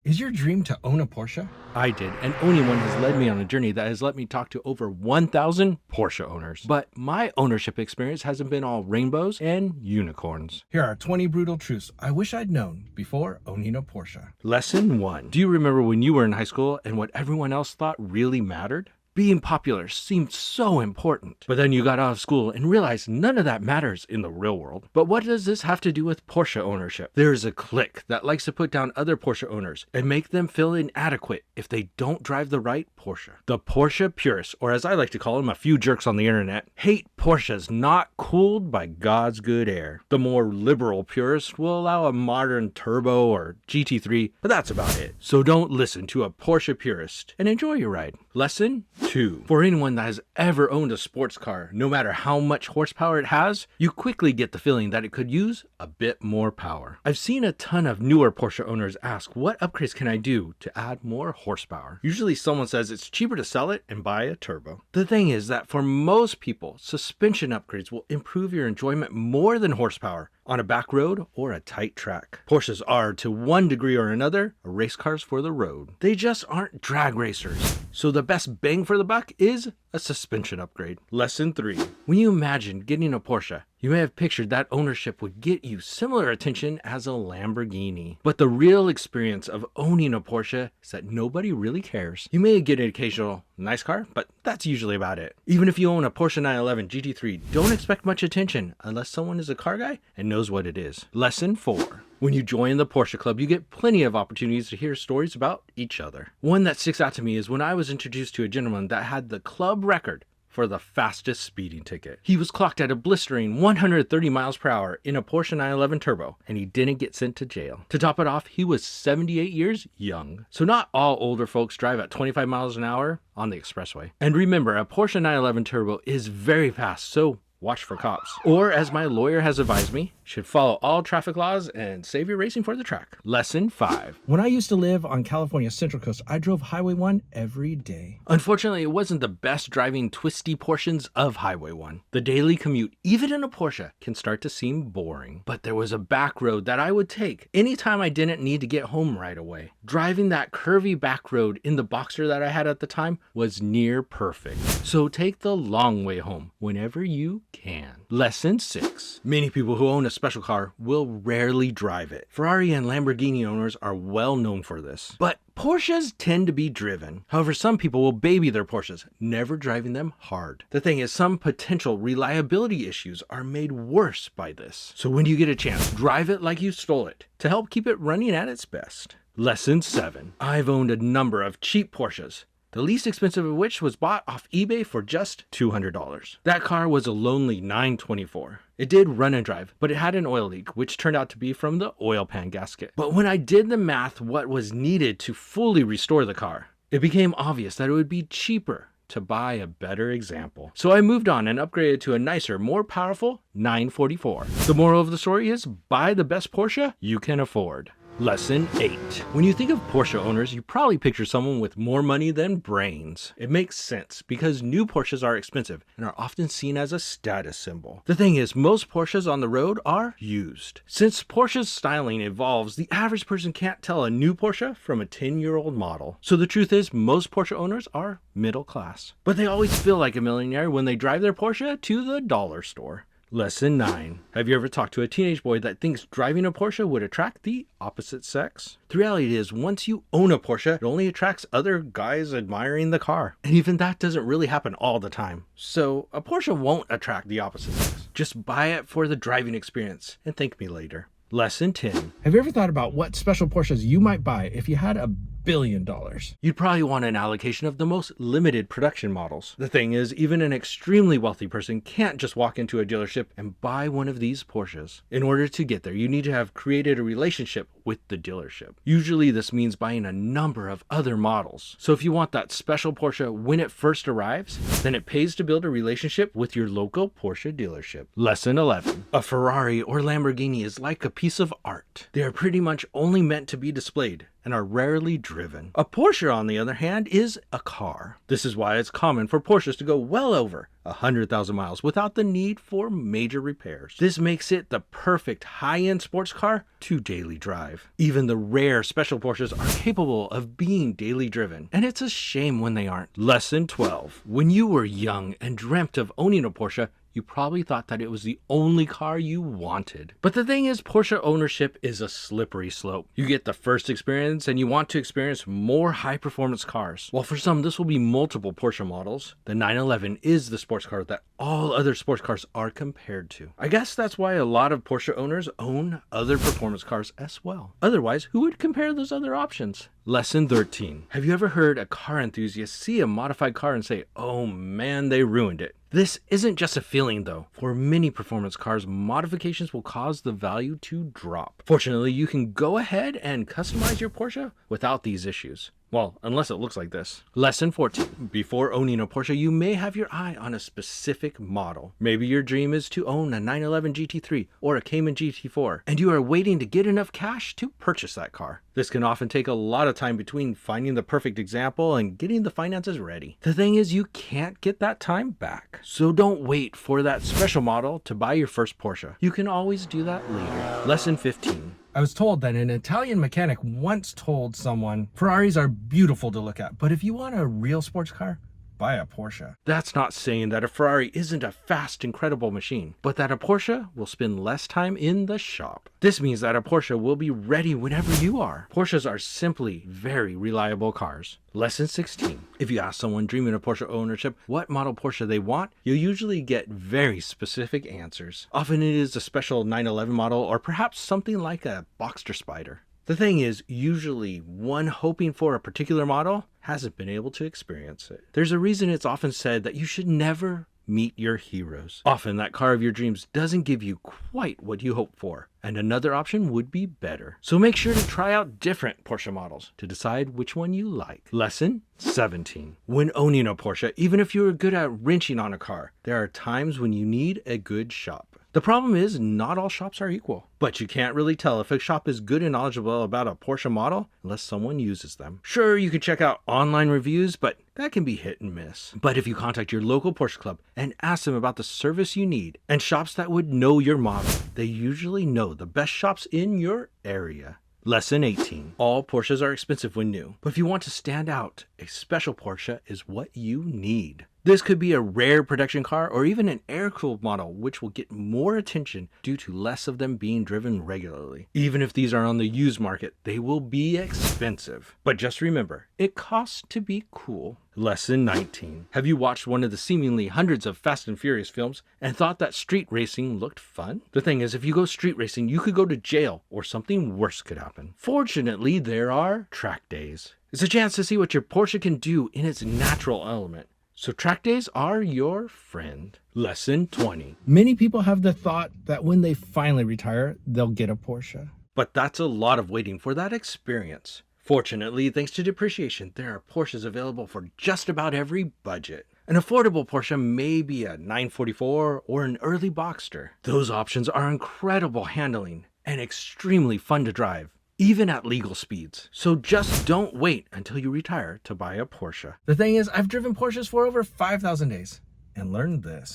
Is your dream to own a Porsche? I did, and owning one has led me on a journey that has let me talk to over 1,000 Porsche owners. But my ownership experience hasn't been all rainbows and unicorns. Here are 20 brutal truths I wish I'd known before owning a Porsche. Lesson 1. Do you remember when you were in high school and what everyone else thought really mattered? Being popular seemed so important. But then you got out of school and realized none of that matters in the real world. But what does this have to do with Porsche ownership? There's a clique that likes to put down other Porsche owners and make them feel inadequate if they don't drive the right Porsche. The Porsche purists, or as I like to call them, a few jerks on the internet, hate Porsches not cooled by God's good air. The more liberal purists will allow a modern turbo or GT3, but that's about it. So don't listen to a Porsche purist and enjoy your ride. Lesson 2. For anyone that has ever owned a sports car, no matter how much horsepower it has, you quickly get the feeling that it could use a bit more power. I've seen a ton of newer Porsche owners ask, what upgrades can I do to add more horsepower? Usually someone says it's cheaper to sell it and buy a turbo. The thing is that for most people, suspension upgrades will improve your enjoyment more than horsepower on a back road or a tight track. Porsches are, to one degree or another, race cars for the road. They just aren't drag racers. So the best bang for the buck is a suspension upgrade. Lesson 3. When you imagine getting a Porsche, you may have pictured that ownership would get you similar attention as a Lamborghini. But the real experience of owning a Porsche is that nobody really cares. You may get an occasional nice car, but that's usually about it. Even if you own a Porsche 911 GT3, don't expect much attention unless someone is a car guy and knows what it is. Lesson 4. When you join the Porsche Club, you get plenty of opportunities to hear stories about each other. One that sticks out to me is when I was introduced to a gentleman that had the club record for the fastest speeding ticket. He was clocked at a blistering 130 miles per hour in a Porsche 911 Turbo, and he didn't get sent to jail. To top it off, he was 78 years young. So not all older folks drive at 25 miles an hour on the expressway. And remember, a Porsche 911 Turbo is very fast, so watch for cops. Or, as my lawyer has advised me, should follow all traffic laws and save your racing for the track. Lesson 5. When I used to live on California's Central Coast, I drove Highway 1 every day. Unfortunately, it wasn't the best driving twisty portions of Highway 1. The daily commute, even in a Porsche, can start to seem boring. But there was a back road that I would take anytime I didn't need to get home right away. Driving that curvy back road in the Boxster that I had at the time was near perfect. So take the long way home whenever you can. Lesson 6. Many people who own a special car will rarely drive it. Ferrari and Lamborghini owners are well known for this. But Porsches tend to be driven. However, some people will baby their Porsches, never driving them hard. The thing is, some potential reliability issues are made worse by this. So when you get a chance, drive it like you stole it to help keep it running at its best. Lesson 7. I've owned a number of cheap Porsches, the least expensive of which was bought off eBay for just $200. That car was a lonely 924. It did run and drive, but it had an oil leak, which turned out to be from the oil pan gasket. But when I did the math what was needed to fully restore the car, it became obvious that it would be cheaper to buy a better example. So I moved on and upgraded to a nicer, more powerful 944. The moral of the story is buy the best Porsche you can afford. Lesson 8. When you think of Porsche owners, you probably picture someone with more money than brains. It makes sense because new Porsches are expensive and are often seen as a status symbol. The thing is, most Porsches on the road are used. Since Porsche's styling evolves, the average person can't tell a new Porsche from a 10-year-old model. So the truth is, most Porsche owners are middle class. But they always feel like a millionaire when they drive their Porsche to the dollar store. Lesson 9. Have you ever talked to a teenage boy that thinks driving a Porsche would attract the opposite sex? The reality is, once you own a Porsche, it only attracts other guys admiring the car. And even that doesn't really happen all the time. So a Porsche won't attract the opposite sex. Just buy it for the driving experience and thank me later. Lesson 10. Have you ever thought about what special Porsches you might buy if you had $1 billion? You'd probably want an allocation of the most limited production models. The thing is, even an extremely wealthy person can't just walk into a dealership and buy one of these Porsches. In order to get there, you need to have created a relationship with the dealership. Usually this means buying a number of other models. So if you want that special Porsche when it first arrives, then it pays to build a relationship with your local Porsche dealership. Lesson 11. A Ferrari or Lamborghini is like a piece of art. They are pretty much only meant to be displayed. and are rarely driven. A Porsche, on the other hand, is a car. This is why it's common for Porsches to go well over 100,000 miles without the need for major repairs. This makes it the perfect high-end sports car to daily drive. Even the rare special Porsches are capable of being daily driven, and it's a shame when they aren't. Lesson 12. When you were young and dreamt of owning a Porsche, you probably thought that it was the only car you wanted. But the thing is, Porsche ownership is a slippery slope. You get the first experience and you want to experience more high-performance cars. While for some, this will be multiple Porsche models, the 911 is the sports car that all other sports cars are compared to. I guess that's why a lot of Porsche owners own other performance cars as well. Otherwise, who would compare those other options? Lesson 13. Have you ever heard a car enthusiast see a modified car and say, "Oh man, they ruined it"? This isn't just a feeling though. For many performance cars, modifications will cause the value to drop. Fortunately, you can go ahead and customize your Porsche without these issues. Well, unless it looks like this. Lesson 14. Before owning a Porsche, you may have your eye on a specific model. Maybe your dream is to own a 911 GT3 or a Cayman GT4, and you are waiting to get enough cash to purchase that car. This can often take a lot of time between finding the perfect example and getting the finances ready. The thing is, you can't get that time back. So don't wait for that special model to buy your first Porsche. You can always do that later. Lesson 15. I was told that an Italian mechanic once told someone, Ferraris are beautiful to look at, but if you want a real sports car, buy a Porsche. That's not saying that a Ferrari isn't a fast, incredible machine, but that a Porsche will spend less time in the shop. This means that a Porsche will be ready whenever you are. Porsches are simply very reliable cars. Lesson 16. If you ask someone dreaming of Porsche ownership what model Porsche they want, you'll usually get very specific answers. Often it is a special 911 model or perhaps something like a Boxster Spider. The thing is, usually one hoping for a particular model hasn't been able to experience it. There's a reason it's often said that you should never meet your heroes. Often that car of your dreams doesn't give you quite what you hope for, and another option would be better. So make sure to try out different Porsche models to decide which one you like. Lesson 17. When owning a Porsche, even if you're good at wrenching on a car, there are times when you need a good shop. The problem is, not all shops are equal, but you can't really tell if a shop is good and knowledgeable about a Porsche model unless someone uses them. Sure, you can check out online reviews, but that can be hit and miss. But if you contact your local Porsche club and ask them about the service you need and shops that would know your model, they usually know the best shops in your area. Lesson 18. All Porsches are expensive when new, but if you want to stand out, a special Porsche is what you need. This could be a rare production car or even an air-cooled model, which will get more attention due to less of them being driven regularly. Even if these are on the used market, they will be expensive. But just remember, it costs to be cool. Lesson 19. Have you watched one of the seemingly hundreds of Fast and Furious films and thought that street racing looked fun? The thing is, if you go street racing, you could go to jail or something worse could happen. Fortunately, there are track days. It's a chance to see what your Porsche can do in its natural element. So track days are your friend. Lesson 20. Many people have the thought that when they finally retire, they'll get a Porsche. But that's a lot of waiting for that experience. Fortunately, thanks to depreciation, there are Porsches available for just about every budget. An affordable Porsche may be a 944 or an early Boxster. Those options are incredible handling and extremely fun to drive, even at legal speeds. So just don't wait until you retire to buy a Porsche. The thing is, I've driven Porsches for over 5,000 days and learned this.